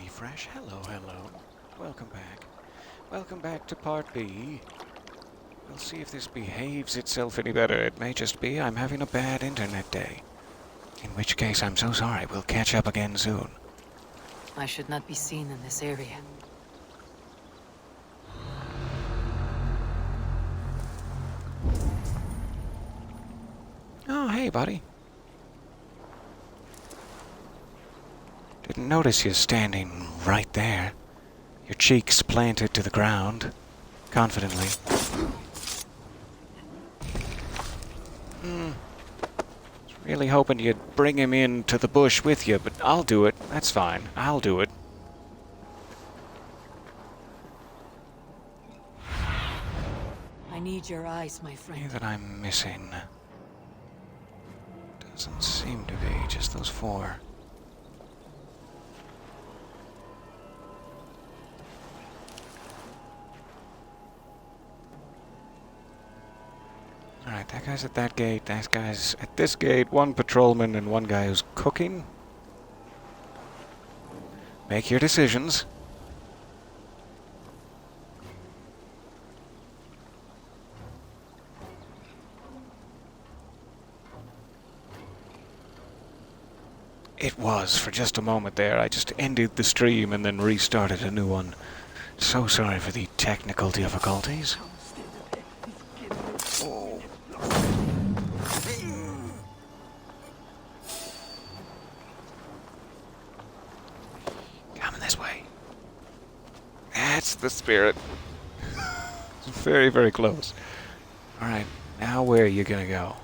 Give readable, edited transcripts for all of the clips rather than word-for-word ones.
refresh. Hello, hello. Welcome back. Welcome back to part B. We'll see if this behaves itself any better. It may just be I'm having a bad internet day. In which case, I'm so sorry. We'll catch up again soon. I should not be seen in this area. Oh, hey, buddy. Didn't notice you standing right there. Your cheeks planted to the ground, confidently. Was really hoping you'd bring him into the bush with you, but I'll do it. That's fine. I'll do it. I need your eyes, my Any friend. that I'm missing? Doesn't seem to be. Just those four. Alright, that guy's at that gate, that guy's at this gate, one patrolman and one guy who's cooking. Make your decisions. It was, for just a moment there. I just ended the stream and then restarted a new one. So sorry for the technical difficulties. Oh. Coming this way. That's the spirit. It's very, very close. Alright, now where are you gonna go?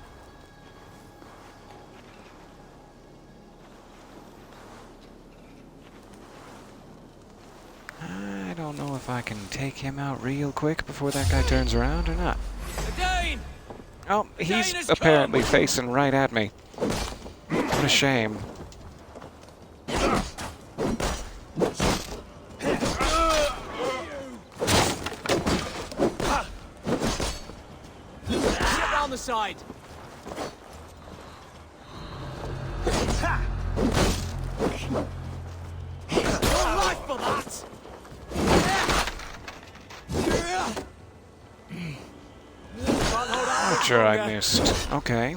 I don't know if I can take him out real quick before that guy turns around or not. Dane! Oh, he's Dane has apparently come! facing right at me. What a shame. Get round the side! Your life for that! Sure, I missed. Okay.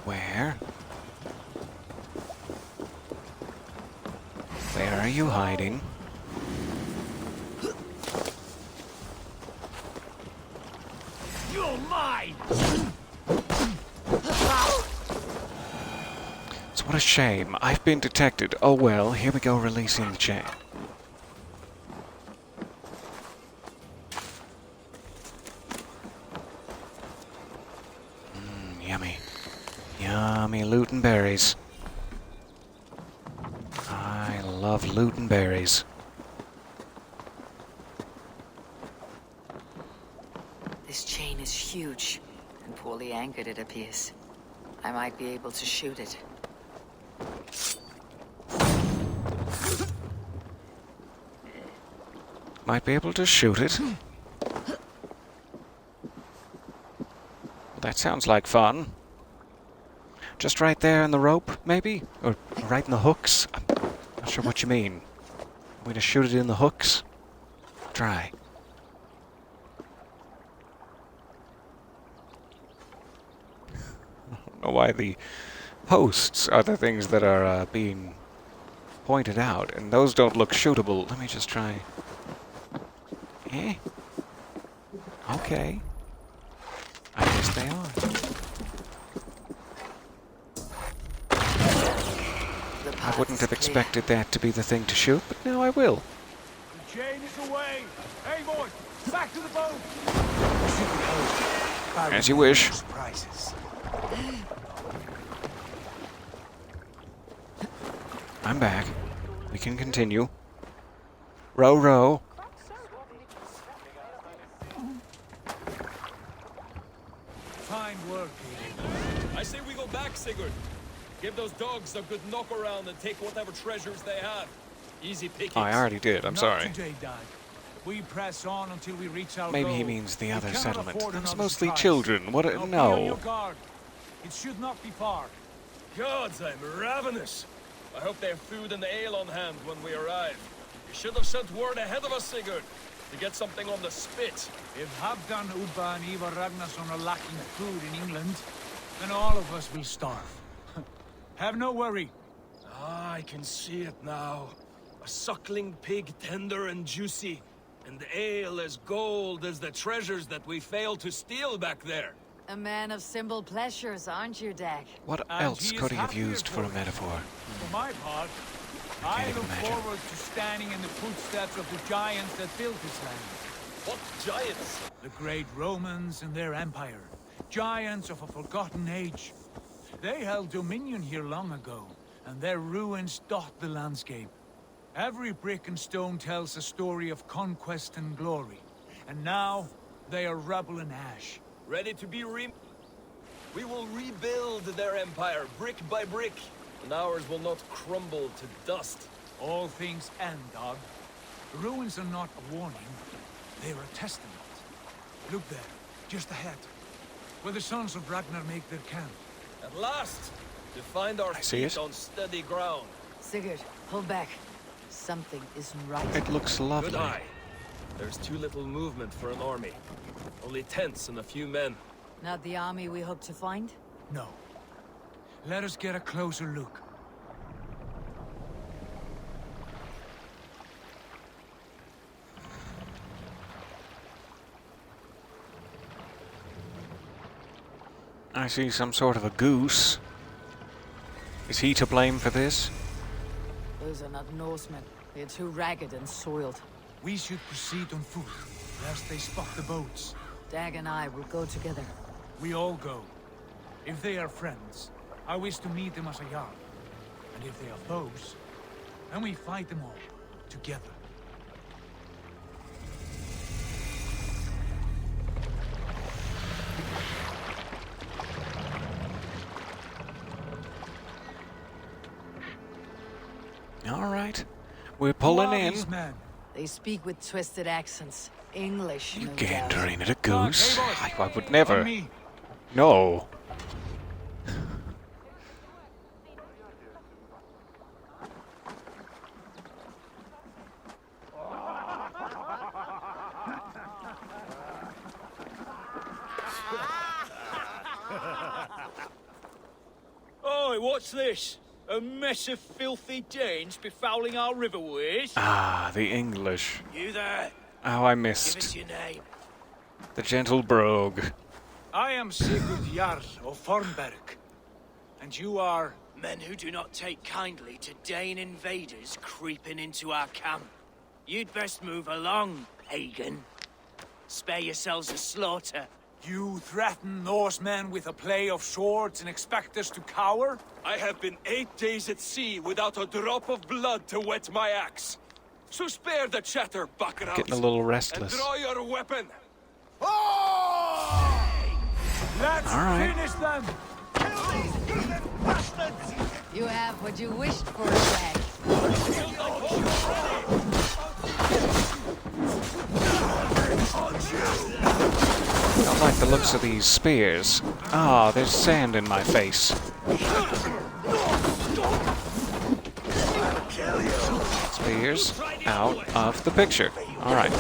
Where? Where are you hiding? You're mine! So what a shame. I've been detected. Oh well, here we go, releasing the chain. Yummy. Yummy loot and berries. I love loot and berries. This chain is huge and poorly anchored, it appears. I might be able to shoot it. Might be able to shoot it. That sounds like fun. Just right there in the rope, maybe? Or right in the hooks? I'm not sure what you mean. Want me to shoot it in the hooks? Try. I don't know why the posts are the things that are being pointed out, and those don't look shootable. Let me just try. Eh? Okay. I guess they are. I wouldn't have expected that to be the thing to shoot, but now I will. The chain is away! Hey, boy! Back to the boat! As you wish. I'm back. We can continue. Row, row. Fine work, Aiden. I say we go back, Sigurd. Give those dogs a good knock around and take whatever treasures they have. Easy pickings. Oh, I already did. I'm Not sorry. today, Dad. We press on until we reach our Maybe goal. he means the We other cannot settlement. afford That's another mostly surprise. children. What a... Now be on your No. guard. It should not be far. Gods, I'm ravenous. I hope they have food and ale on hand when we arrive. You should have sent word ahead of us, Sigurd, to get something on the spit. If Halfdan, Ubba, and Ivar Ragnarsson are lacking food in England, then all of us will starve. Have no worry. Ah, I can see it now. A suckling pig, tender and juicy. And ale as gold as the treasures that we failed to steal back there. A man of simple pleasures, aren't you, Dag? What And else he is could he have happier used for a for it. metaphor? For my part, I can't even look imagine. forward to standing in the footsteps of the giants that built this land. What giants? The great Romans and their empire. Giants of a forgotten age. They held dominion here long ago, and their ruins dot the landscape. Every brick and stone tells a story of conquest and glory. And now, they are rubble and ash. Ready to be We will rebuild their empire, brick by brick. And ours will not crumble to dust. All things end, Dog. The ruins are not a warning. They are a testament. Look there, just ahead. Where the sons of Ragnar make their camp. At last, to find our I see feet it. on steady ground. Sigurd, hold back. Something isn't right. It looks lovely. Good eye. There's too little movement for an army. Only tents and a few men. Not the army we hope to find? No. Let us get a closer look. I see some sort of a goose. Is he to blame for this? Those are not Norsemen. They're too ragged and soiled. We should proceed on foot, lest they spot the boats. Dag and I will go together. We all go. If they are friends, I wish to meet them as a Jarl. And if they are foes, then we fight them all, together. All right. We're Who pulling are in. these men? They speak with twisted accents. English, You no can't doubt. train at a Come on, goose. hey, boys. I would On never. me. No. Oi, what's this? A mess of filthy Danes befouling our riverways? Ah, the English. You there? Oh, I Give us missed. your name. The gentle brogue. I am Sigurd Jarl of Fornberg. And you are... Men who do not take kindly to Dane invaders creeping into our camp. You'd best move along, pagan. Spare yourselves a slaughter. You threaten Norsemen with a play of swords and expect us to cower? I have been 8 days at sea without a drop of blood to wet my axe. So spare the chatter, buckerout. Getting a little And restless. draw your weapon. Let's All right. finish them! You have what you wished for, Dag. I don't like the looks of these spears. Ah, there's sand in my face. Spears out of the picture. All right.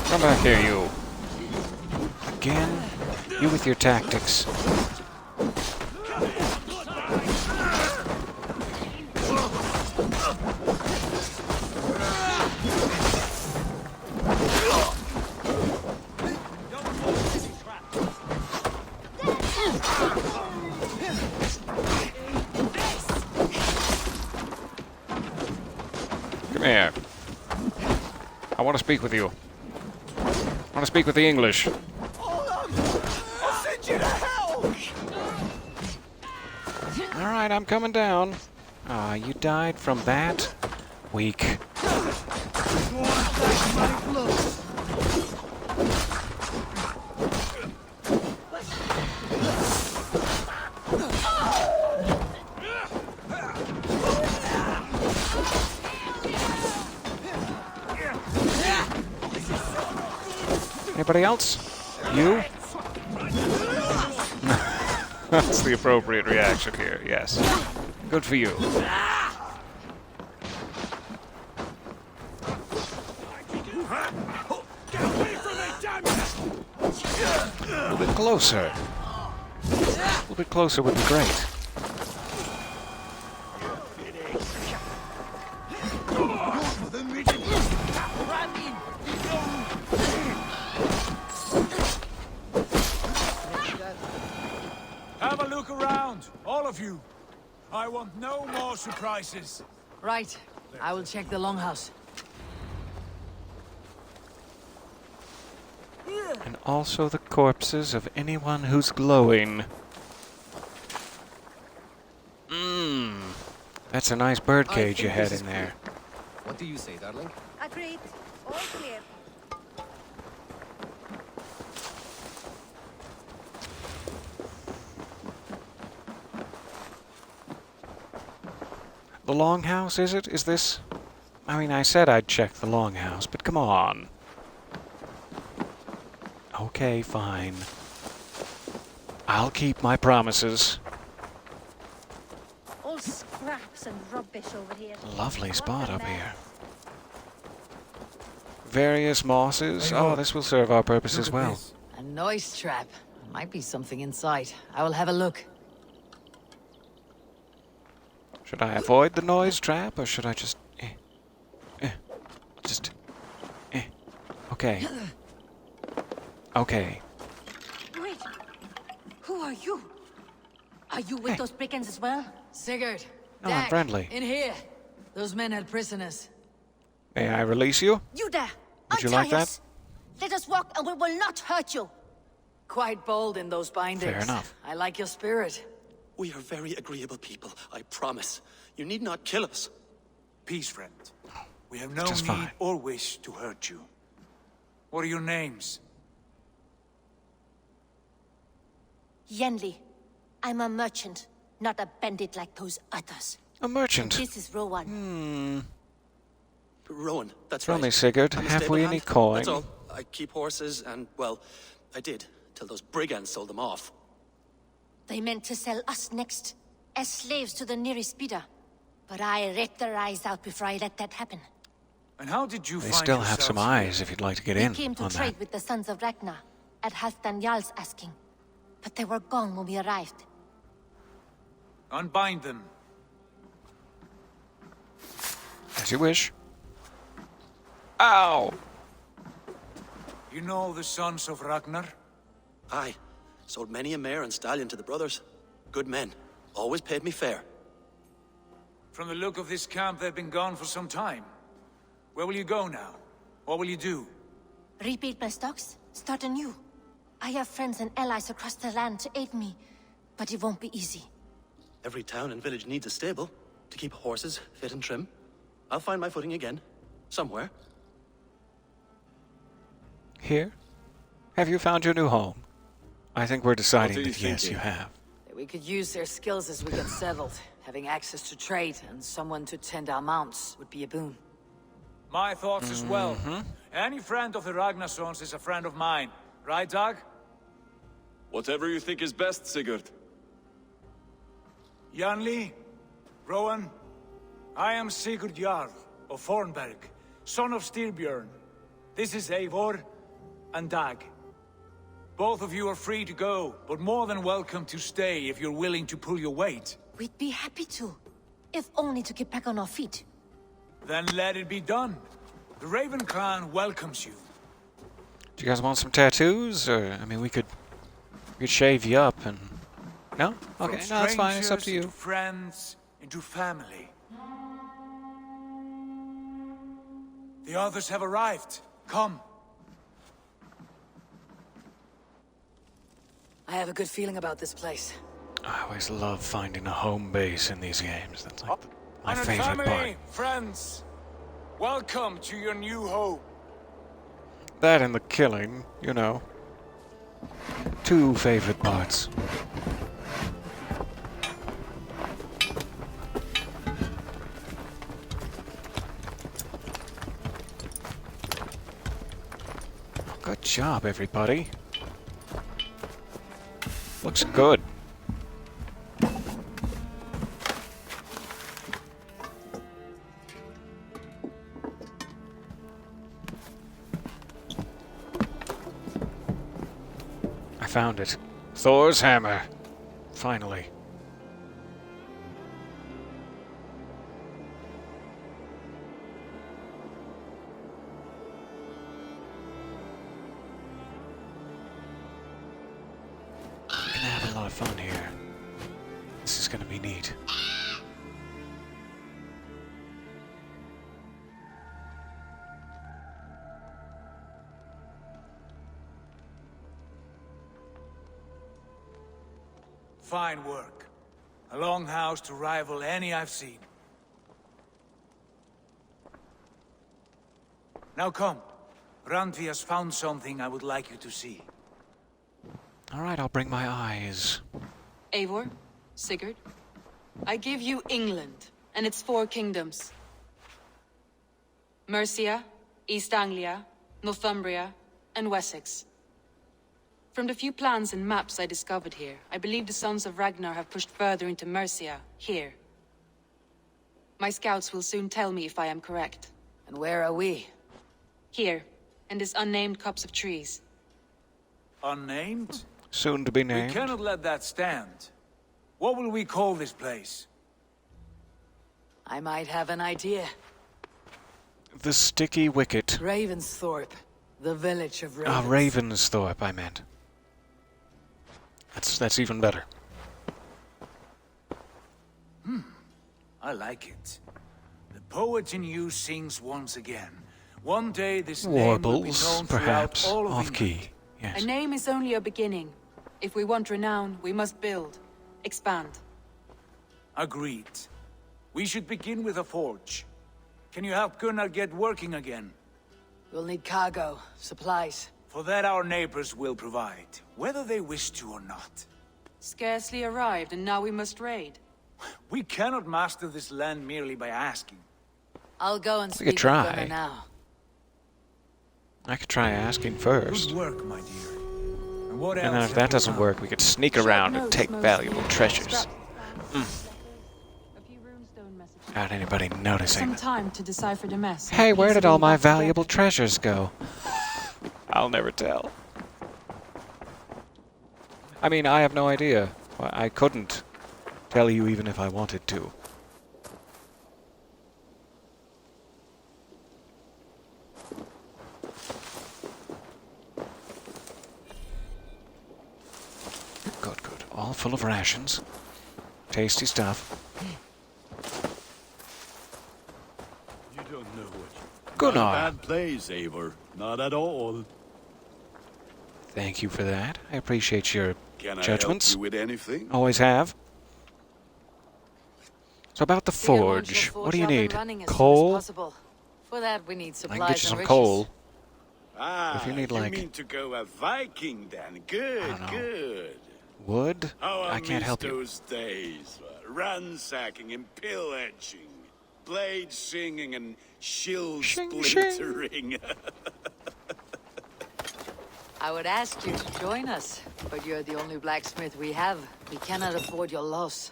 Come back here, you. Again? You with your tactics. Come here. I want to speak with you. I want to speak with the English. I'll send you to hell! All right, I'm coming down. Ah, you died from that? Weak. Anybody else? You? That's the appropriate reaction here, yes. Good for you. A little bit closer. A little bit closer would be great. Have a look around, all of you. I want no more surprises. Right. I will check the longhouse. And also the corpses of anyone who's glowing. That's a nice bird cage you had in there. What do you say, darling? Agreed. All clear. The longhouse, is it? Is this? I mean, I said I'd check the longhouse, but come on. Okay, fine. I'll keep my promises. All scraps and rubbish over here. Lovely spot What a up mess. here. Various mosses. Oh, this will serve our purpose as well. A noise trap. Might be something inside. I will have a look. Should I avoid the noise trap, or should I just... Okay. Okay. Wait. Who are you? Are you with Hey. those brigands as well? Sigurd. No, I'm Dag, friendly. In here. Those men had prisoners. May I release you? You there! Would you Untie like that? us. Let us walk and we will not hurt you. Quite bold in those bindings. Fair enough. I like your spirit. We are very agreeable people, I promise. You need not kill us. Peace, friend. We have no just need fine. or wish to hurt you. What are your names? Yenli. I'm a merchant, not a bandit like those others. A merchant. This is Rowan. Rowan, that's Tell right. me, Sigurd, I'm a have we stable any hand, coin? That's all. I keep horses and, well, I did, till those brigands sold them off. They meant to sell us next, as slaves to the nearest bidder. But I ripped their eyes out before I let that happen. And how did you They find still have some yourselves here? eyes if you'd like to get We in came to on trade that. with the sons of Ragnar, at Halfdan Jarl's asking. But they were gone when we arrived. Unbind them. As you wish. Ow! You know the sons of Ragnar? Aye, sold many a mare and stallion to the brothers. Good men, always paid me fair. From the look of this camp, they've been gone for some time. Where will you go now? What will you do? Rebuild my stocks, start anew. I have friends and allies across the land to aid me, but it won't be easy. Every town and village needs a stable to keep horses fit and trim. I'll find my footing again, somewhere. Here? Have you found your new home? I think we're deciding that yes, you have. We could use their skills as we get settled. Having access to trade and someone to tend our mounts would be a boon. My thoughts as well. Any friend of the Ragnarsons is a friend of mine. Right, Dag? Whatever you think is best, Sigurd. Janli, Rowan, I am Sigurd Jarl of Fornberg, son of Styrbjörn. This is Eivor and Dag. Both of you are free to go, but more than welcome to stay if you're willing to pull your weight. We'd be happy to, if only to get back on our feet. Then let it be done. The Raven clan welcomes you. Do you guys want some tattoos? Or, I mean, we could shave you up and... No? Okay, From no, that's fine. It's up to strangers into you. friends, into family. The others have arrived. Come. I have a good feeling about this place. I always love finding a home base in these games. That's like my Honored favorite family, part. friends, welcome to your new home. That and the killing, you know. Two favorite parts. Good job, everybody. Looks good. I found it. Thor's hammer. Finally. We're gonna have a lot of fun here. This is gonna be neat. Fine work. A longhouse to rival any I've seen. Now come. Randvi has found something I would like you to see. Alright, I'll bring my eyes. Eivor, Sigurd, I give you England and its 4 kingdoms. Mercia, East Anglia, Northumbria, and Wessex. From the few plans and maps I discovered here, I believe the Sons of Ragnar have pushed further into Mercia, here. My scouts will soon tell me if I am correct. And where are we? Here, in this unnamed copse of trees. Unnamed? Soon to be We named. cannot let that stand. What will we call this place? I might have an idea. The Sticky Wicket. Ravensthorpe. The village of Ah, Ravens. Ravensthorpe, I meant. That's even better. I like it. The poet in you sings once again. One day this name will be Warbles, known perhaps. throughout all of Off England. key. Yes. A name is only a beginning. If we want renown, we must build, expand. Agreed. We should begin with a forge. Can you help Gunnar get working again? We'll need cargo, supplies. For that our neighbors will provide, whether they wish to or not. Scarcely arrived, and now we must raid. We cannot master this land merely by asking. I'll go and We speak could with try. Gunnar now. I could try asking first. Good work, my dear. And what And then else if have that you doesn't found? work, we could sneak Short around and notes take mostly, valuable treasures scraps, a few runestone messages. without anybody noticing. Some time to decipher the mess. Hey, where did all my Piece it all back valuable together. treasures go? I'll never tell. I mean, I have no idea. I couldn't tell you even if I wanted to. Good, good. All full of rations. Tasty stuff. You don't know what. Gunnar. Not a bad place, Eivor. Not at all. Thank you for that. I appreciate your Can judgments. I help you with anything? Always have. So about the See, I want forge. your What do you up and need? running as soon as Coal? possible. For that, we need I supplies can get you and some riches. coal. Ah, If you need, like- mean to go a Viking then? Good, I don't know. good. Wood? How I can't help you. those days. Ransacking and pillaging. Blade singing and shield Shing, splintering. I would ask you to join us, but you're the only blacksmith we have. We cannot afford your loss.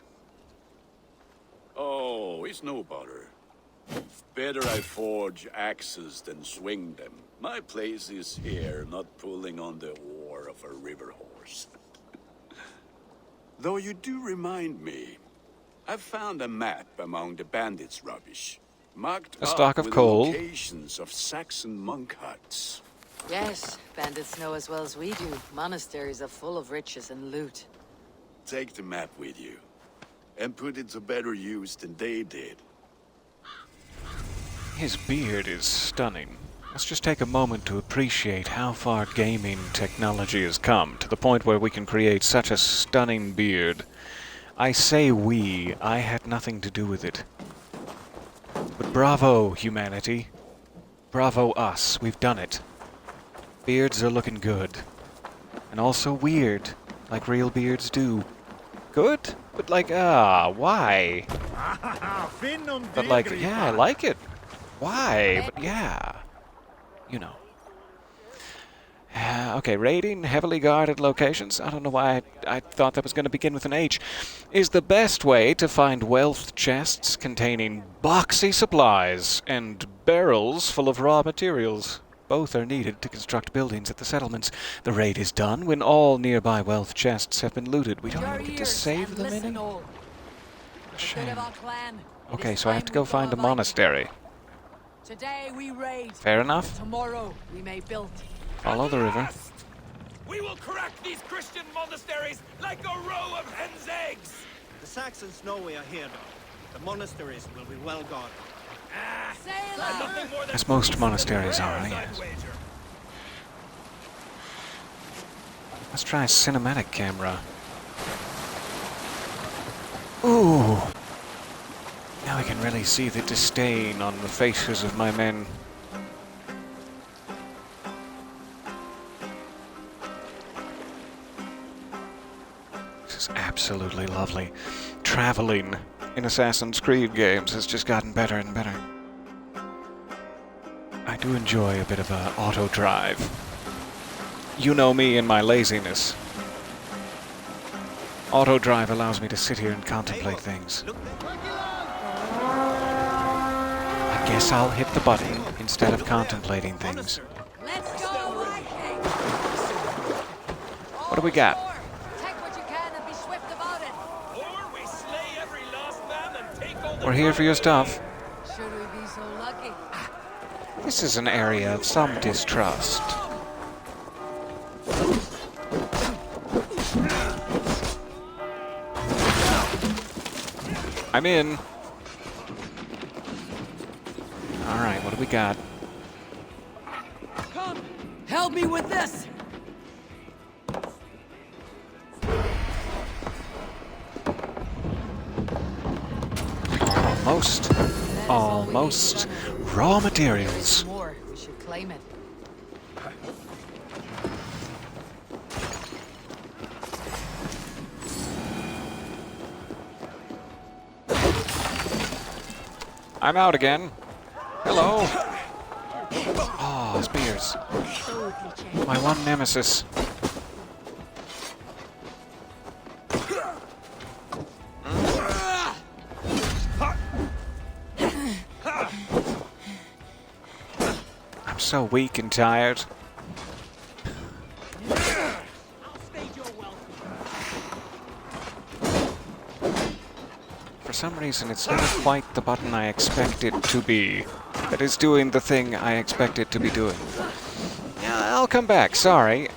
Oh, it's no bother. Better I forge axes than swing them. My place is here, not pulling on the oar of a river horse. Though you do remind me, I found a map among the bandits' rubbish, marked A stock up of with coal. locations of Saxon monk huts. Yes, bandits know as well as we do. Monasteries are full of riches and loot. Take the map with you, and put it to better use than they did. His beard is stunning. Let's just take a moment to appreciate how far gaming technology has come, to the point where we can create such a stunning beard. I say we, I had nothing to do with it. But bravo, humanity. Bravo us, we've done it. Beards are looking good. And also weird, like real beards do. Good? But like, why? But like, yeah, I like it. Why? But yeah. You know. Okay, raiding heavily guarded locations. I don't know why I thought that was going to begin with an H. Is the best way to find wealth chests containing boxy supplies and barrels full of raw materials. Both are needed to construct buildings at the settlements. The raid is done when all nearby wealth chests have been looted. We don't even get to save them any? Shame. Okay, so I have to go find a monastery. Today we raid. Fair enough. Tomorrow we may build. Follow the river. We will crack these Christian monasteries like a row of hen's eggs! The Saxons know we are here, though. The monasteries will be well guarded. As most monasteries are, yes. Let's try a cinematic camera. Ooh! Now I can really see the disdain on the faces of my men. This is absolutely lovely. Traveling in Assassin's Creed games has just gotten better and better. I do enjoy a bit of auto drive. You know me and my laziness. Auto drive allows me to sit here and contemplate things. I guess I'll hit the button instead of contemplating things. Let's go, Viking! What do we got? Take what you can and be swift about it. Or we slay every last man and take all the We're here for your stuff. Should we be so lucky? This is an area of some distrust. I'm in. Alright, what do we got? Come, help me with this. Almost. Raw materials. More. We should claim it. I'm out again. Hello. Oh, spears. My one nemesis. I'm so weak and tired. For some reason, it's never quite the button I expect it to be. That is doing the thing I expect it to be doing. Yeah, I'll come back, sorry.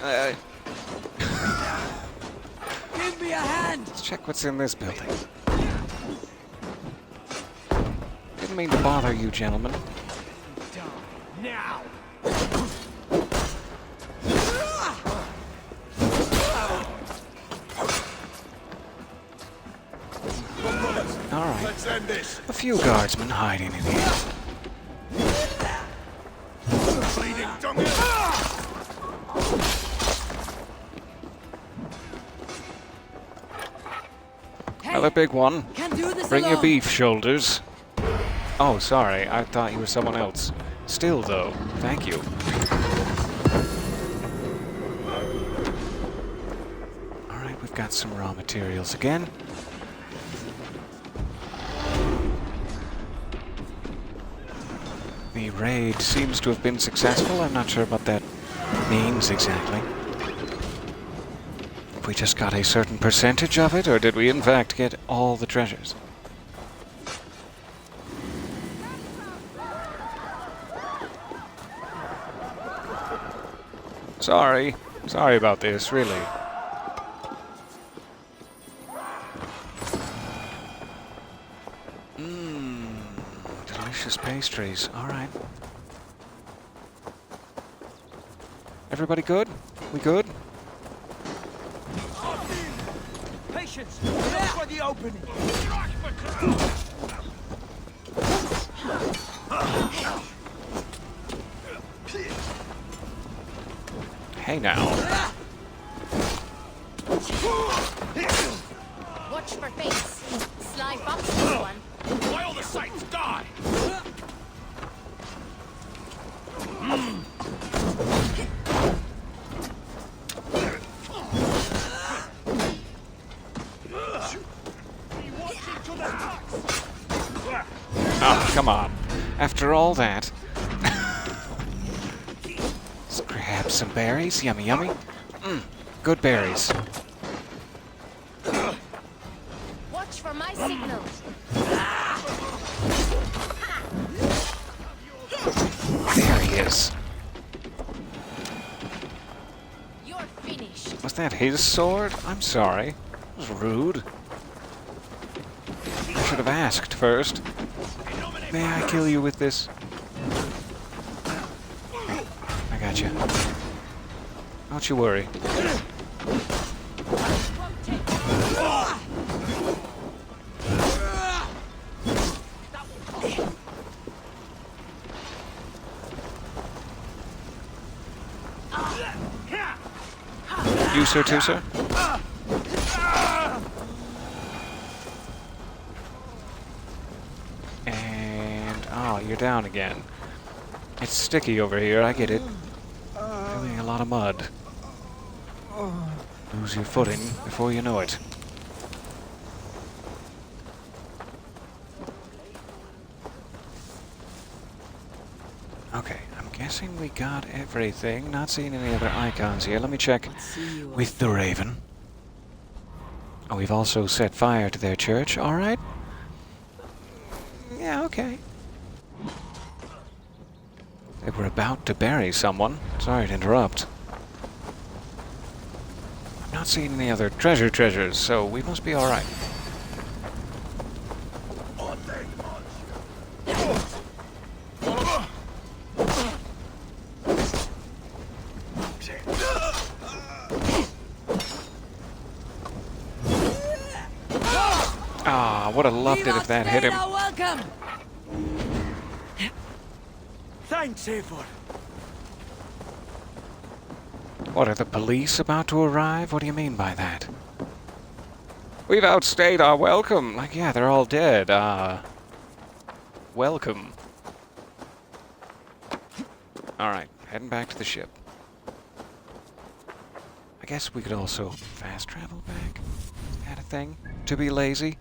Give me a hand. Let's check what's in this building. Didn't mean to bother you, gentlemen. now! Alright. Let's end this. A few guardsmen hiding in here. Bleeding tongue. Another big one. Can do this Bring your alone. beef, shoulders. Oh, sorry. I thought you were someone else. Still, though. Thank you. Alright, we've got some raw materials again. The raid seems to have been successful. I'm not sure what that means exactly. We just got a certain percentage of it, or did we in fact get all the treasures? Sorry. Sorry about this, really. Delicious pastries. Alright. Everybody good? We good? Patience! Look for the opening! Hey now. Watch for face. Sly fox this one. While the sights die! Come on. After all that... Let's grab some berries. Yummy, yummy. Good berries. Watch for my signals. There he is. You're finished. Was that his sword? I'm sorry. It was rude. I should have asked first. May I kill you with this? I got you. Don't you worry. You, sir, too, sir? And... oh, you're down again. It's sticky over here, I get it. Feeling a lot of mud. Lose your footing before you know it. Okay, I'm guessing we got everything. Not seeing any other icons here. Let me check with the Raven. Oh, we've also set fire to their church. Alright. Yeah, okay. They were about to bury someone. Sorry to interrupt. I'm not seeing any other treasures, so we must be alright. Ah, would have loved it if that hit him. Welcome. Thanks, Eivor. What, are the police about to arrive? What do you mean by that? We've outstayed our welcome. Like, yeah, they're all dead. Welcome. Alright, heading back to the ship. I guess we could also fast travel back. Is that a thing? To be lazy?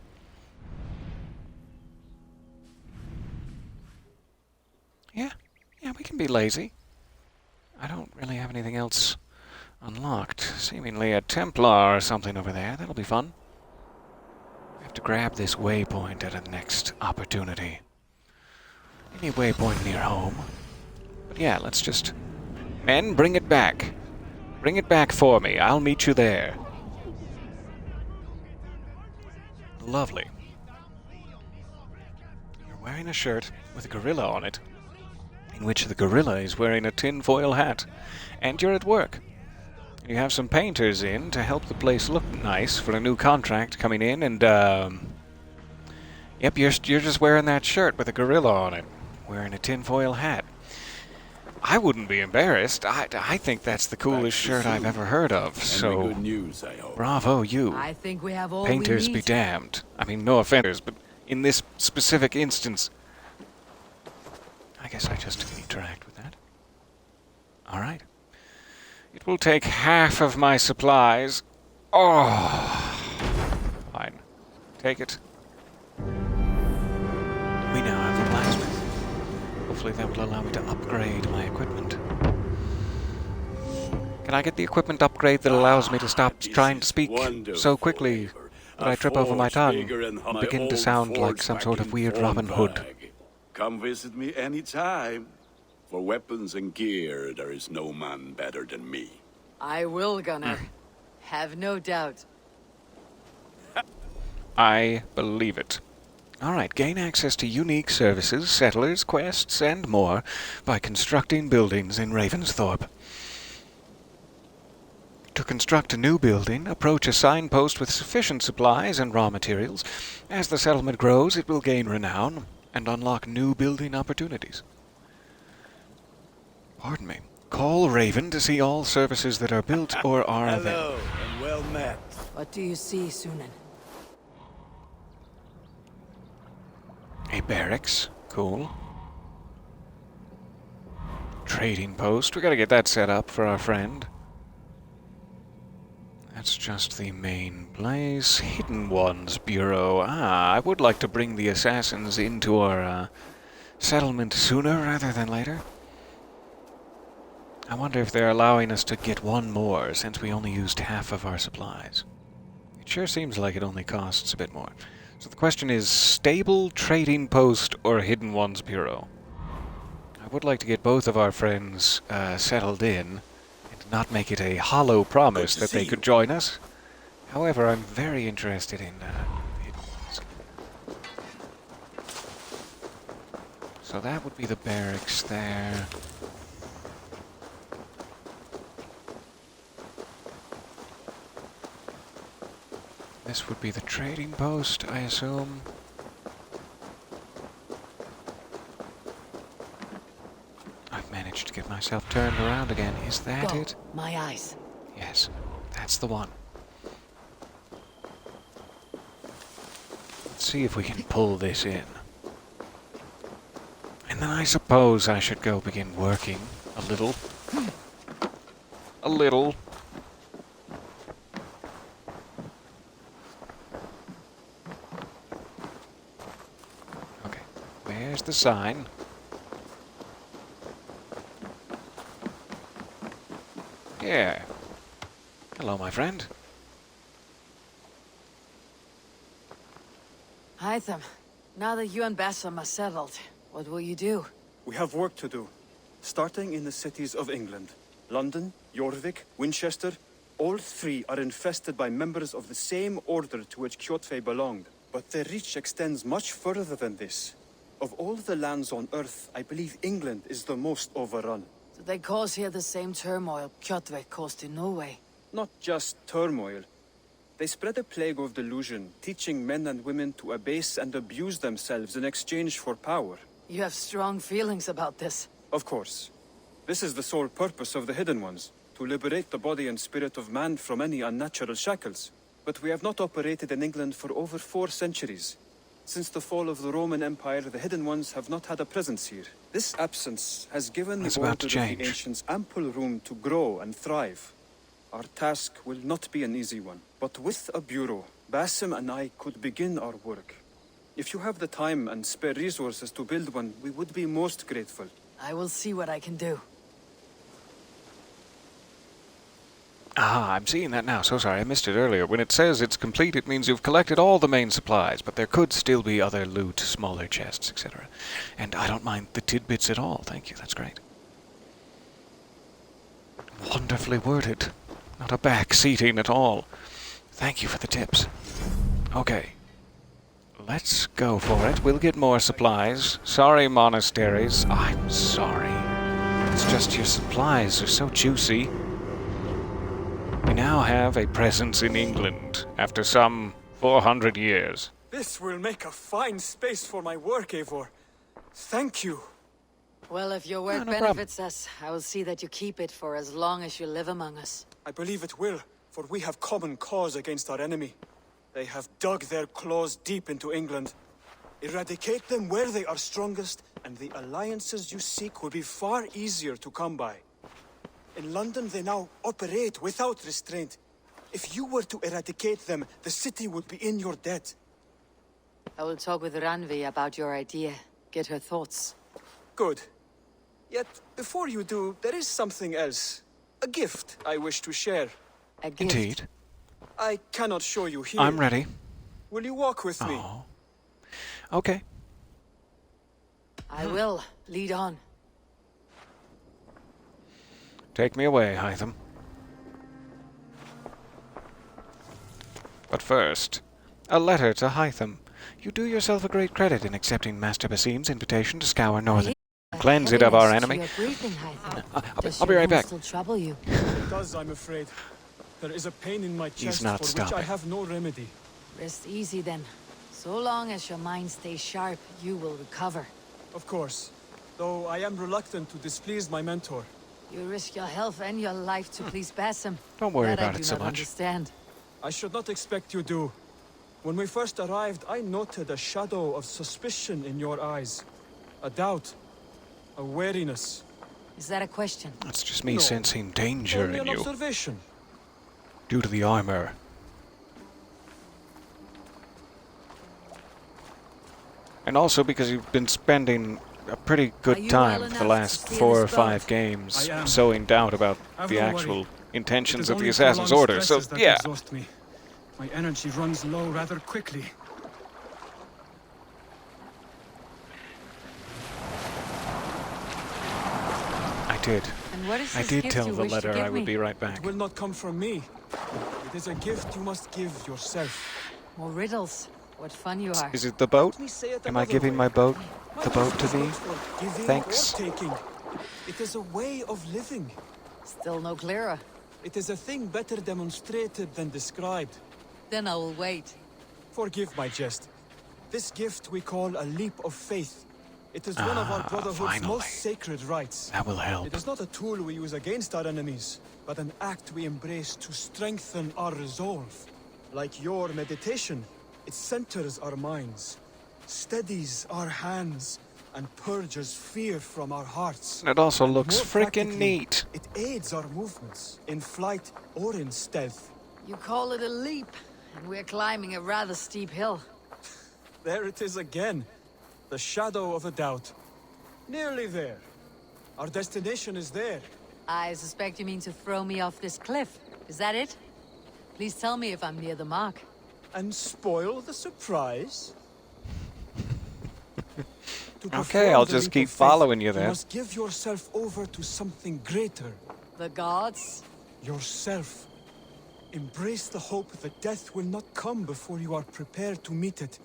Yeah, we can be lazy. I don't really have anything else unlocked. Seemingly a Templar or something over there. That'll be fun. I have to grab this waypoint at a next opportunity. Any waypoint near home. But yeah, let's just... Men, bring it back. Bring it back for me. I'll meet you there. Lovely. You're wearing a shirt with a gorilla on it, in which the gorilla is wearing a tinfoil hat. And you're at work. You have some painters in to help the place look nice for a new contract coming in, and, yep, you're just wearing that shirt with a gorilla on it, wearing a tinfoil hat. I wouldn't be embarrassed. I think that's the coolest shirt I've ever heard of, so... good news, I hope. Bravo, you. I think we have all Painters we be need. damned. I mean, no offenders, but in this specific instance... I guess I just interact with that. Alright. It will take half of my supplies. Oh! Fine. Take it. We now have the blacksmith. Hopefully that will allow me to upgrade my equipment. Can I get the equipment upgrade that allows me to stop trying to speak so quickly that I trip over my tongue and begin to sound like some sort of weird Robin Hood? Come visit me anytime. For weapons and gear, there is no man better than me. I will, Gunnar. Have no doubt. I believe it. Alright, gain access to unique services, settlers, quests, and more by constructing buildings in Ravensthorpe. To construct a new building, approach a signpost with sufficient supplies and raw materials. As the settlement grows, it will gain renown and unlock new building opportunities. Pardon me. Call Raven to see all services that are built or are available. Hello, and well met. What do you see, Sunan? A barracks. Cool. Trading post. We gotta get that set up for our friend. That's just the main place. Hidden Ones Bureau. Ah, I would like to bring the assassins into our settlement sooner rather than later. I wonder if they're allowing us to get one more, since we only used half of our supplies. It sure seems like it only costs a bit more. So the question is, stable trading post or hidden ones bureau? I would like to get both of our friends settled in, and not make it a hollow promise that they could join us. However, I'm very interested in hidden ones. So that would be the barracks there. This would be the trading post, I assume. I've managed to get myself turned around again. Is that it? My eyes. Yes, that's the one. Let's see if we can pull this in. And then I suppose I should go begin working a little. A little. Okay, where's the sign? Yeah. Hello, my friend. Hytham, now that you and Bassam are settled, what will you do? We have work to do, starting in the cities of England. London, Jorvik, Winchester, all three are infested by members of the same order to which Kjotve belonged. But their reach extends much further than this. Of all the lands on Earth, I believe England is the most overrun. Do they cause here the same turmoil Kjotve caused in Norway? Not just turmoil. They spread a plague of delusion, teaching men and women to abase and abuse themselves in exchange for power. You have strong feelings about this. Of course. This is the sole purpose of the Hidden Ones, to liberate the body and spirit of man from any unnatural shackles. But we have not operated in England for over 4 centuries. Since the fall of the Roman Empire, the Hidden Ones have not had a presence here. This absence has given the order of the ancients ample room to grow and thrive. Our task will not be an easy one, but with a bureau, Basim and I could begin our work. If you have the time and spare resources to build one, we would be most grateful. I will see what I can do. Ah, I'm seeing that now. So sorry, I missed it earlier. When it says it's complete, it means you've collected all the main supplies, but there could still be other loot, smaller chests, etc. And I don't mind the tidbits at all. Thank you, that's great. Wonderfully worded. Not a back-seating at all. Thank you for the tips. Okay. Let's go for it. We'll get more supplies. Sorry, monasteries. I'm sorry. It's just your supplies are so juicy. We now have a presence in England after some 400 years. This will make a fine space for my work, Eivor. Thank you. Well, if your work benefits us, I will see that you keep it for as long as you live among us. I believe it will, for we have common cause against our enemy. They have dug their claws deep into England. Eradicate them where they are strongest, and the alliances you seek will be far easier to come by. In London, they now operate without restraint. If you were to eradicate them, the city would be in your debt. I will talk with Ranvi about your idea. Get her thoughts. Good. Yet, before you do, there is something else. A gift I wish to share. A gift? Indeed. I cannot show you here. I'm ready. Will you walk with me? Okay. I will. Lead on. Take me away, Hytham. But first, a letter to Hytham. You do yourself a great credit in accepting Master Basim's invitation to scour northern, cleanse it of our enemy. I'll be right back. Trouble you? It does, I'm afraid. There is a pain in my chest for which I have no remedy. Rest easy then. So long as your mind stays sharp, you will recover. Of course. Though I am reluctant to displease my mentor. You risk your health and your life to please Basim. Don't worry That about I it do so not much. Understand. I should not expect you do. When we first arrived, I noted a shadow of suspicion in your eyes. A doubt. A wariness. Is that a question? That's just me sensing danger Only in an you. observation. Due to the armor. And also because you've been spending a pretty good time for the last 4 or 5 games sowing doubt about the actual intentions of the Assassin's Order, so yeah. Exhaust me. My energy runs low rather quickly. I did tell the letter I would be right back. It will not come from me. It is a gift you must give yourself. More riddles. What fun you are. Is it the boat? Let me say it Am I another giving way. my boat, My the boat gift to is thee? not for giving Thanks. or taking. It is a way of living. Still no clearer. It is a thing better demonstrated than described. Then I will wait. Forgive my jest. This gift we call a leap of faith. It is one of our Brotherhood's finally. most sacred rites. That will help. It is not a tool we use against our enemies, but an act we embrace to strengthen our resolve. Like your meditation, it centers our minds, steadies our hands, and purges fear from our hearts. And it also And looks more frickin' practically, neat. It aids our movements, in flight or in stealth. You call it a leap, and we're climbing a rather steep hill. There it is again. The shadow of a doubt. Nearly there. Our destination is there. I suspect you mean to throw me off this cliff. Is that it? Please tell me if I'm near the mark. And spoil the surprise? To Okay, perform I'll the just leap keep of faith, following you You then. must give yourself over to something greater. The gods? Yourself. Embrace the hope that death will not come before you are prepared to meet it.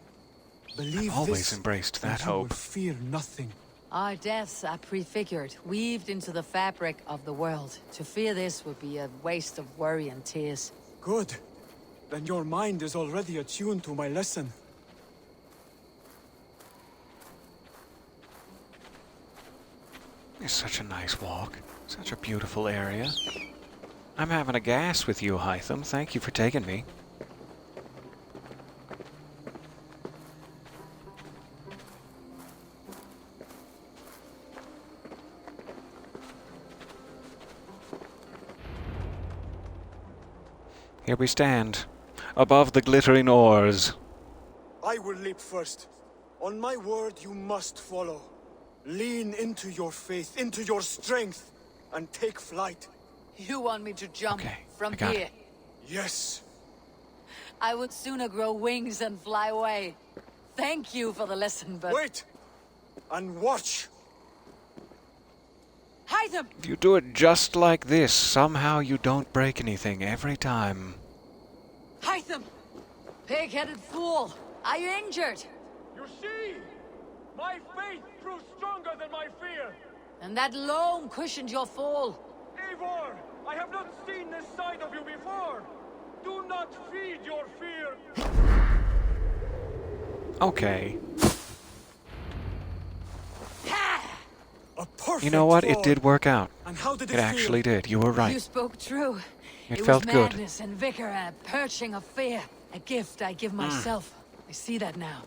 Believe I've always this, embraced and that you will hope. fear nothing. Our deaths are prefigured, weaved into the fabric of the world. To fear this would be a waste of worry and tears. Good. Then your mind is already attuned to my lesson. It's such a nice walk. Such a beautiful area. I'm having a gas with you, Hytham. Thank you for taking me. Here we stand, above the glittering oars. I will leap first. On my word, you must follow. Lean into your faith, into your strength, and take flight. You want me to jump from I got here? it. Yes. I would sooner grow wings and fly away. Thank you for the lesson, but... Wait! And watch! Hytham! If you do it just like this, somehow you don't break anything every time. Hytham! Pig-headed fool! Are you injured? You see? My faith proved stronger than my fear! And that loam cushioned your fall. Eivor! I have not seen this side of you before! Do not feed your fear! Okay. A perfect You know what? It fall. did work out. And how did It actually did. You were You right. spoke true. It It felt was good. madness and vigor and a perching of fear. A gift I give myself. I see that now.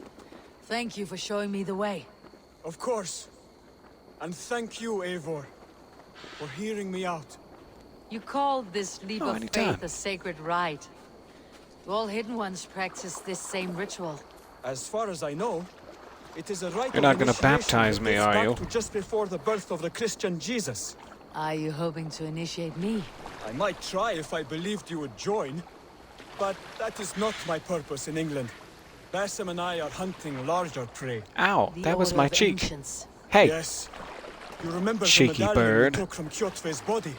Thank you for showing me the way. Of course. And thank you, Eivor, for hearing me out. You called this leap Oh, of anytime. faith a sacred rite. Do all hidden ones practice this same ritual? As far as I know, it is a rite You're not of gonna initiation baptize that me, dates are back you? to just before the birth of the Christian Jesus. Are you hoping to initiate me? I might try if I believed you would join, but that is not my purpose in England. Basim and I are hunting larger prey. Ow, The that was Order my of cheek. Ancients. Hey, Yes. You remember Cheeky the medallion bird. we took from Kjotve's body?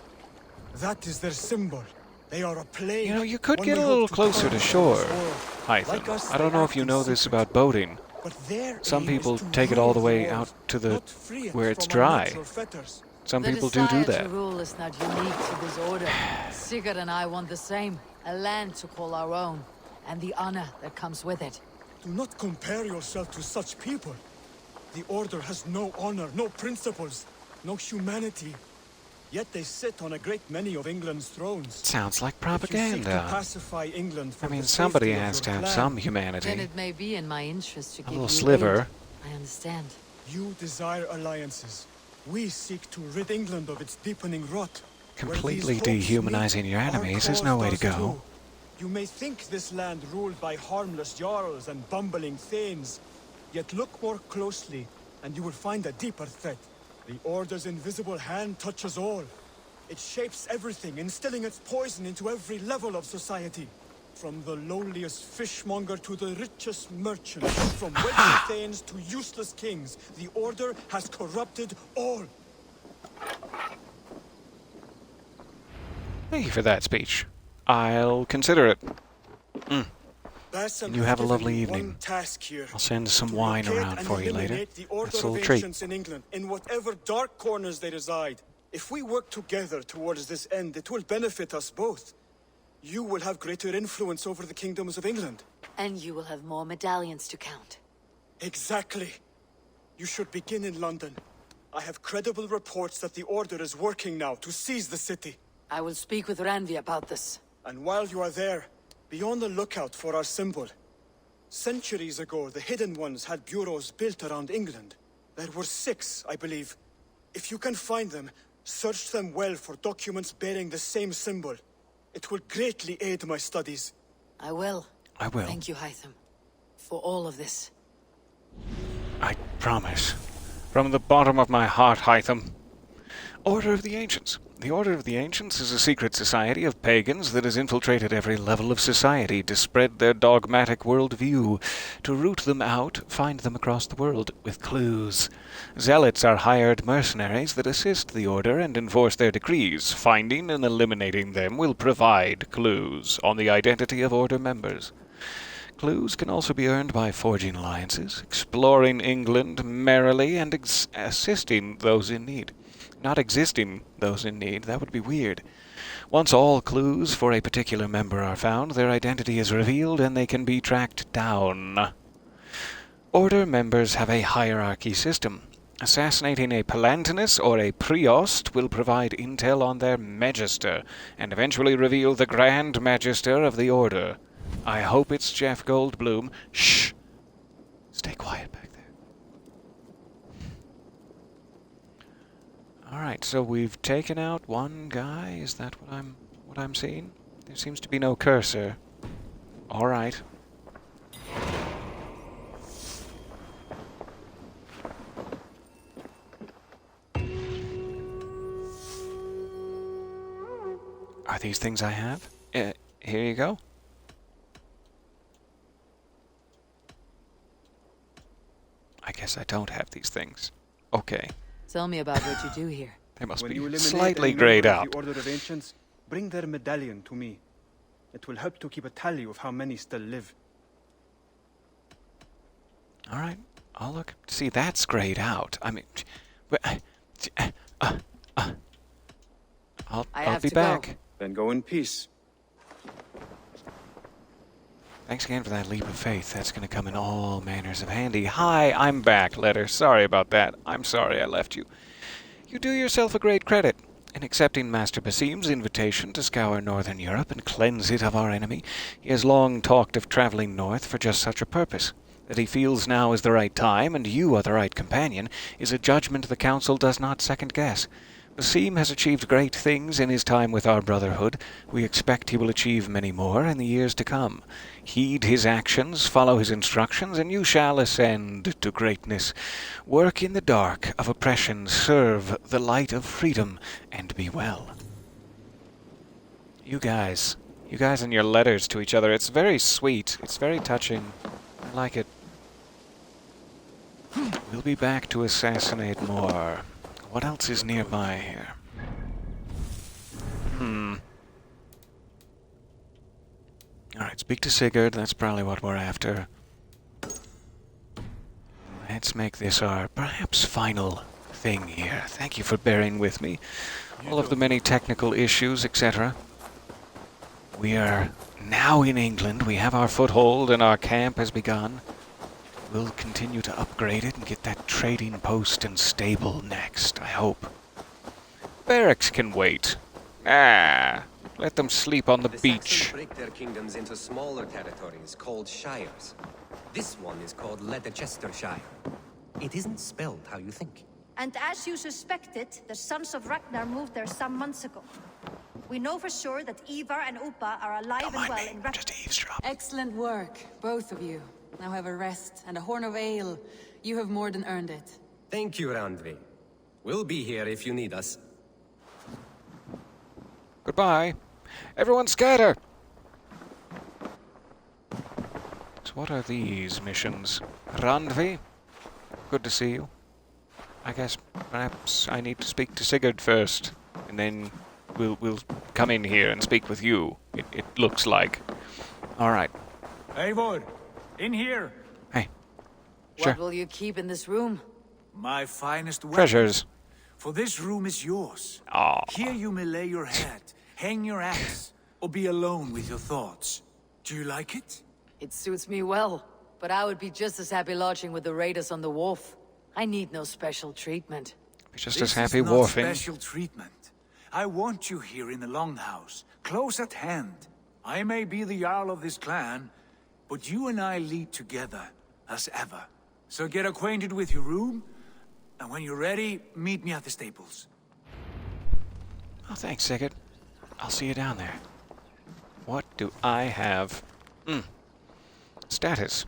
That is their symbol. They are a plague. you know, you could one get we a hope little to closer curb to from shore, this world. Hytham. Like us, I don't they know if act you in know this secret. about boating. But their Some aim is people to take it all the rule way world, out to the not free it where it's from dry. unnatural fetters. Some The people do desire that. to rule is not unique to this order. Sigurd and I want the same. A land to call our own. And the honor that comes with it. Do not compare yourself to such people. The Order has no honor, no principles, no humanity. Yet they sit on a great many of England's thrones. Sounds like If you seek to propaganda. pacify England for I mean, the somebody safety of has to your have clan, some Then humanity. it may be in my interest to give little you sliver. aid. I understand. You desire alliances. We seek to rid England of its deepening rot. Where Completely these hopes dehumanizing meet, your our enemies is cause no way to does go. too. You may think this land ruled by harmless jarls and bumbling thanes, yet look more closely, and you will find a deeper threat. The Order's invisible hand touches all. It shapes everything, instilling its poison into every level of society. From the lowliest fishmonger to the richest merchant, from wealthy thanes to useless kings, the Order has corrupted all. Thank you for that speech. I'll consider it. Bassam You has have a given lovely me evening. one task here. I'll send some To wine locate around and for you later. eliminate the Order That's a of little treat. Ancients in England, in whatever dark corners they reside. If we work together towards this end, it will benefit us both. You will have greater influence over the kingdoms of England. And you will have more medallions to count. Exactly. You should begin in London. I have credible reports that the Order is working now to seize the city. I will speak with Ranvi about this. And while you are there, be on the lookout for our symbol. Centuries ago, the Hidden Ones had bureaus built around England. There were 6, I believe. If you can find them, search them well for documents bearing the same symbol. It will greatly aid my studies. I will. I will. Thank you, Hytham, for all of this. I promise. From the bottom of my heart, Hytham. Order of the Ancients. The Order of the Ancients is a secret society of pagans that has infiltrated every level of society to spread their dogmatic worldview, to root them out, find them across the world with clues. Zealots are hired mercenaries that assist the Order and enforce their decrees. Finding and eliminating them will provide clues on the identity of Order members. Clues can also be earned by forging alliances, exploring England merrily, and assisting those in need. Not existing those in need, that would be weird. Once all clues for a particular member are found, their identity is revealed and they can be tracked down. Order members have a hierarchy system. Assassinating a Palantinus or a Priost will provide intel on their Magister, and eventually reveal the Grand Magister of the Order. I hope it's Jeff Goldblum. Shh! Stay quiet back there. Alright, so we've taken out one guy. Is that what I'm seeing? There seems to be no cursor. Alright. Are these things I have? Here you go. I guess I don't have these things. Okay. Tell me about what you do here. They must When be you eliminate slightly any grayed member of out. the Order of Ancients, bring their medallion to me. It will help to keep a tally of how many still live. All right, I'll look. See, that's grayed out. I mean, I'll be back. Then go in peace. Thanks again for that leap of faith. That's going to come in all manners of handy. Hi, I'm back, Letter. Sorry about that. I'm sorry I left you. You do yourself a great credit. In accepting Master Basim's invitation to scour northern Europe and cleanse it of our enemy, he has long talked of traveling north for just such a purpose. That he feels now is the right time, and you are the right companion, is a judgment the Council does not second-guess. Basim has achieved great things in his time with our Brotherhood. We expect he will achieve many more in the years to come. Heed his actions, follow his instructions, and you shall ascend to greatness. Work in the dark of oppression, serve the light of freedom, and be well. You guys and your letters to each other, it's very sweet. It's very touching. I like it. We'll be back to assassinate more. What else is nearby here? Alright, speak to Sigurd. That's probably what we're after. Let's make this our perhaps final thing here. Thank you for bearing with me. All of the many technical issues, etc. We are now in England. We have our foothold and our camp has begun. We'll continue to upgrade it and get that trading post and stable next, I hope. Barracks can wait. Let them sleep on the beach. Saxons break their kingdoms into smaller territories called shires. This one is called Leicestershire. It isn't spelled how you think. And as you suspected, the sons of Ragnar moved there some months ago. We know for sure that Ivar and Upa are alive and well in Ragnar. Excellent work, both of you. Now have a rest and a horn of ale. You have more than earned it. Thank you, Randvi. We'll be here if you need us. Goodbye. Everyone scatter! So what are these missions? Randvi? Good to see you. I guess perhaps I need to speak to Sigurd first, and then we'll come in here and speak with you. It looks like. All right. Eivor, in here. Hey. Sure. What will you keep in this room? My finest weapon. Treasures. For this room is yours. Aww. Here you may lay your head, hang your axe, or be alone with your thoughts. Do you like it? It suits me well, but I would be just as happy lodging with the raiders on the wharf. I need no special treatment. You're just as happy This is not wharfing. special treatment. I want you here in the Longhouse, close at hand. I may be the Jarl of this clan, but you and I lead together, as ever. So get acquainted with your room, and when you're ready, meet me at the stables. Oh, thanks, Sigurd. I'll see you down there. What do I have? Status.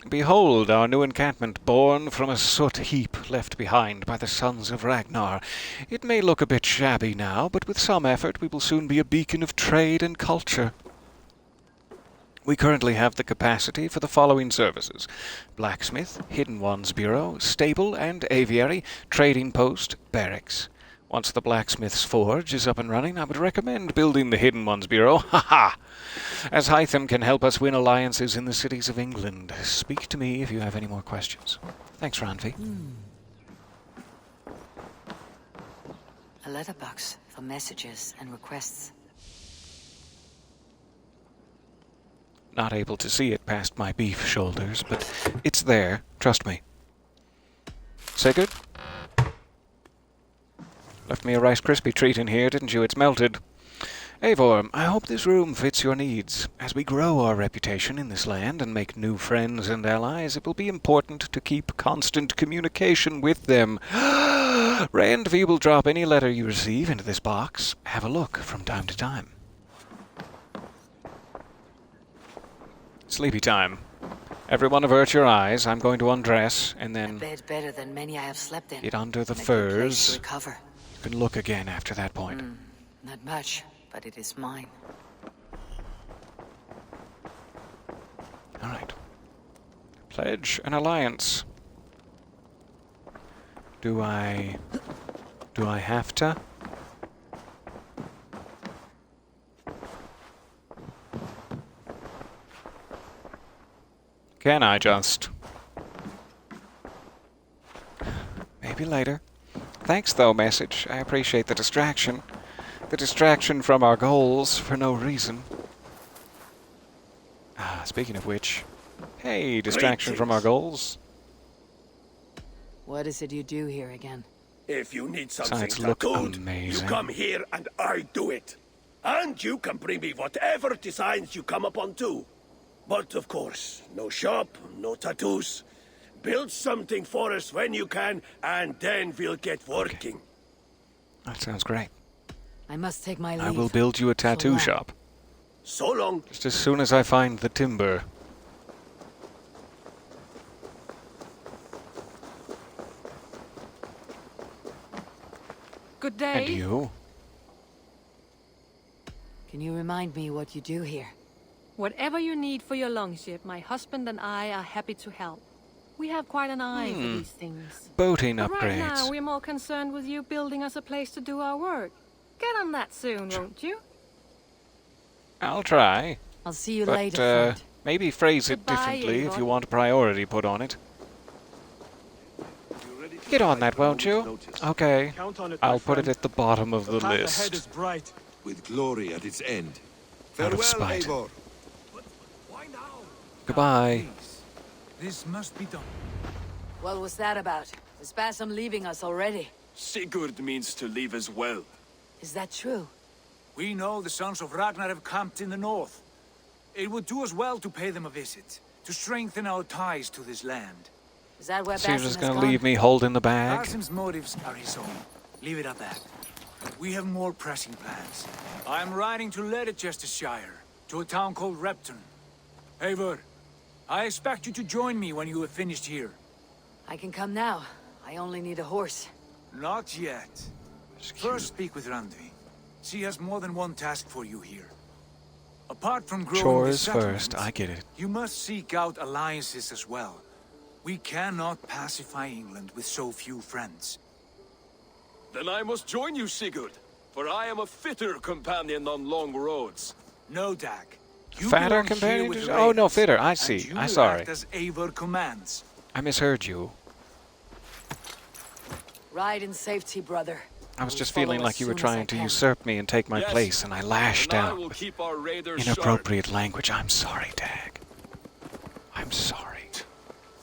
Behold our new encampment, born from a soot heap left behind by the sons of Ragnar. It may look a bit shabby now, but with some effort we will soon be a beacon of trade and culture. We currently have the capacity for the following services: blacksmith, Hidden Ones Bureau, stable and aviary, trading post, barracks. Once the blacksmith's forge is up and running, I would recommend building the Hidden Ones Bureau. Ha-ha! As Hytham can help us win alliances in the cities of England. Speak to me if you have any more questions. Thanks, Randvi. A letterbox for messages and requests. Not able to see it past my beef shoulders, but it's there, trust me. Sigurd? Left me a Rice Krispie treat in here, didn't you? It's melted. Eivor, I hope this room fits your needs. As we grow our reputation in this land and make new friends and allies, it will be important to keep constant communication with them. Randvi will drop any letter you receive into this box. Have a look from time to time. Sleepy time. Everyone avert your eyes. I'm going to undress and A then bed better than many I have slept in. get under the And a good place furs. to recover. You can look again after that point. Not much, but it is mine. All right. Pledge an alliance. Do I have to? Can I just? Maybe later. Thanks though, message. I appreciate the distraction. The distraction from our goals for no reason. Speaking of which, hey, distraction from our goals. What is it you do here again? If you need something Sides look tattooed, amazing. you come here and I do it. And you can bring me whatever designs you come upon too. But of course, no shop, no tattoos. Build something for us when you can, and then we'll get working. That sounds great. I must take my leave. I will build you a tattoo long. shop. So long. Just as soon as I find the timber. Good day. And you? Can you remind me what you do here? Whatever you need for your longship, my husband and I are happy to help. We have quite an eye for these things. Boating But right now, upgrades. we're more concerned with you building us a place to do our work. Get on that soon, won't you? I'll try. I'll see you But later, friend. maybe phrase it Goodbye, differently if Eivor. you want priority put on it. Get on that, won't you? Okay. Count on it, my I'll put it friend. at the bottom of the path ahead list. is bright. With glory at its end. Out of Farewell, spite. Eivor. Why now? Goodbye. Please. This must be done. What was that about? Is Bassam leaving us already? Sigurd means to leave as well. Is that true? We know the sons of Ragnar have camped in the north. It would do us well to pay them a visit, to strengthen our ties to this land. Is that where So you're Bassam just has gonna gone? leave me holding the bag? Basim's motives are his own. Leave it at that. We have more pressing plans. I'm riding to Leicestershire, to a town called Repton. Eivor, I expect you to join me when you have finished here. I can come now. I only need a horse. Not yet. First speak with Randvi. She has more than one task for you here. Apart from growing Chores the first, settlement, I get it. you must seek out alliances as well. We cannot pacify England with so few friends. Then I must join you, Sigurd, for I am a fitter companion on long roads. No, Dag. You Fatter belong here companion? with the Oh, no, Ravens, fitter. I and see. you I'm will sorry. act as Eivor commands. I misheard you. Ride in safety, brother. I was Will just follow feeling as like you were soon as trying I to can. usurp me and take my Yes, place, and I lashed and I out will with keep our raiders inappropriate language. I'm sorry, Dag. I'm sorry.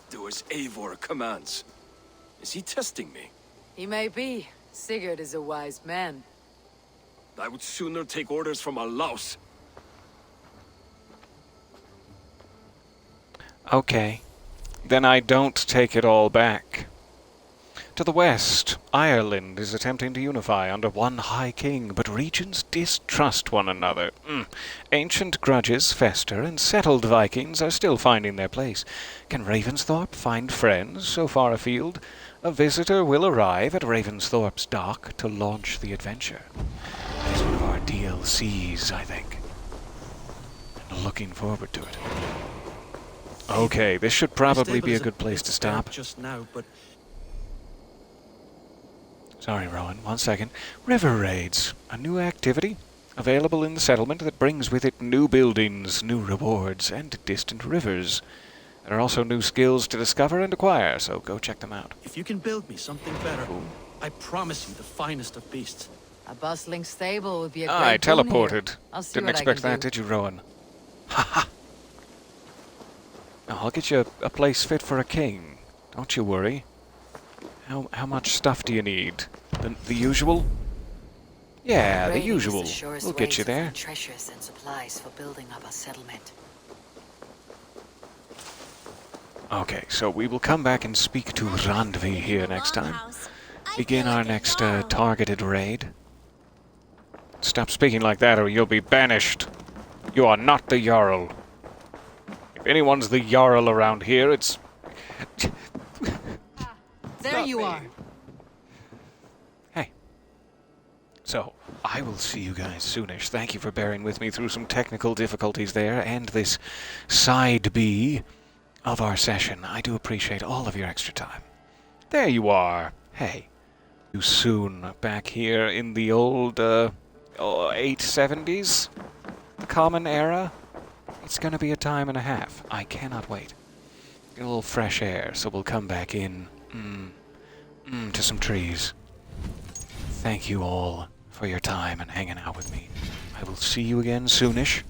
Do as Eivor commands. Is he testing me? He may be. Sigurd is a wise man. I would sooner take orders from a louse. Okay. Then I don't take it all back. To the west, Ireland is attempting to unify under one high king, but regions distrust one another. Ancient grudges fester, and settled Vikings are still finding their place. Can Ravensthorpe find friends so far afield? A visitor will arrive at Ravensthorpe's dock to launch the adventure. That is one of our DLCs, I think. And looking forward to it. Okay, this should probably be a good place to stop. Just now, but Sorry, Rowan. 1 second. River raids. A new activity available in the settlement that brings with it new buildings, new rewards, and distant rivers. There are also new skills to discover and acquire, so go check them out. if you can build me something better, I promise you the finest of beasts. A bustling stable would be a great I boon here. teleported. I'll see Didn't what I expect can that, do. did you, Rowan? Ha ha! Now, I'll get you a place fit for a king. Don't you worry. How much stuff do you need? The usual? Yeah, the Raiding is usual. the surest We'll way get you to there. find treasures and supplies for building up a settlement. Okay, so we will come back and speak to Randvi here next time. Begin our next targeted raid. Stop speaking like that or you'll be banished. You are not the Jarl. If anyone's the Jarl around here, it's... There you are. Hey. So, I will see you guys soonish. Thank you for bearing with me through some technical difficulties there and this side B of our session. I do appreciate all of your extra time. There you are. Hey. You soon back here in the old, 870s? The Common Era? It's gonna be a time and a half. I cannot wait. Get a little fresh air, so we'll come back in, to some trees. Thank you all for your time and hanging out with me. I will see you again soonish.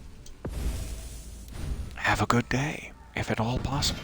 Have a good day, if at all possible.